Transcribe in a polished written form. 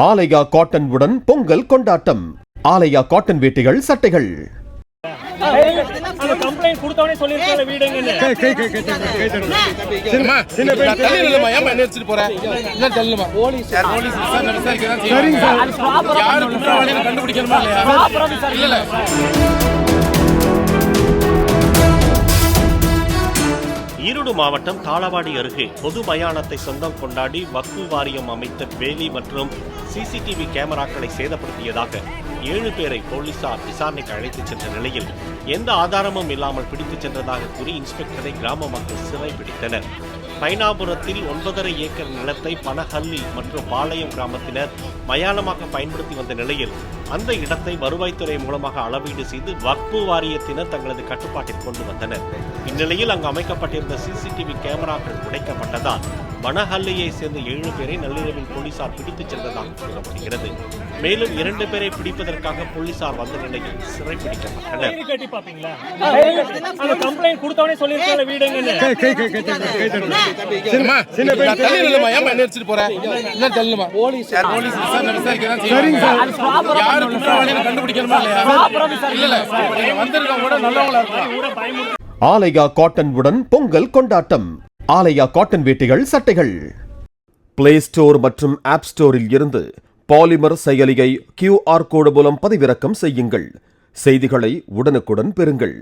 ஆலயா cotton உடன் பொங்கல் கொண்டாட்டம். ஆலயா cotton வேட்டிகள், சட்டைகள். Complaint கொடுத்தவனே சொல்லிருக்கல வீடுங்கன்னு. Police சரிங்க சார். யாரு குற்றவாளின்னு கண்டுபிடிக்கணுமா இல்லையா? ஈரோடு மாவட்டம் தாளவாடி அருகே பொது மயானத்தை சொந்தம் கொண்டாடி வக்ஃபு வாரியம் அமைத்த வேலி மற்றும் சிசிடிவி கேமராக்களை சேதப்படுத்தியதாக 7 பேரை போலீசார் விசாரணைக்கு அழைத்துச் சென்ற நிலையில் எந்த ஆதாரமும் இல்லாமல் பிடித்துச் சென்றதாக கூறி இன்ஸ்பெக்டரை கிராம மக்கள் சிறை பிடித்தனர். பைனாபுரத்தில் 9.5 ஏக்கர் நிலத்தை பனஹல்லி மற்றும் பாளையம் கிராமத்தினர் மயானமாக பயன்படுத்தி வந்த நிலையில் அந்த இடத்தை வருவாய்த்துறை மூலமாக அளவீடு செய்து வக்ஃபு வாரியத்தினர் தங்களது கட்டுப்பாட்டில் கொண்டு வந்தனர். இந்நிலையில் அங்கு அமைக்கப்பட்டிருந்த சிசிடிவி கேமராக்கள் உடைக்கப்பட்டதால் பனஹல்லியை சேர்ந்த 7 பேரை நள்ளிரவில் போலீசார் பிடித்துச் சென்றதாக கூறப்படுகிறது. மேலும் 2 பேரை பிடிப்பதற்காக போலீசார் வந்த நிலையில் சிறைப்பிடிக்கப்பட்டனர். ஆலயா காட்டன் உடன் பொங்கல் கொண்டாட்டம். ஆலயா காட்டன் வேட்டிகள், சட்டைகள். பிளே ஸ்டோர் மற்றும் ஆப் ஸ்டோரில் இருந்து பாலிமர் செயலியை QR கோடு மூலம் பதிவிறக்கம் செய்யுங்கள். செய்திகளை உடனுக்குடன் பெறுங்கள்.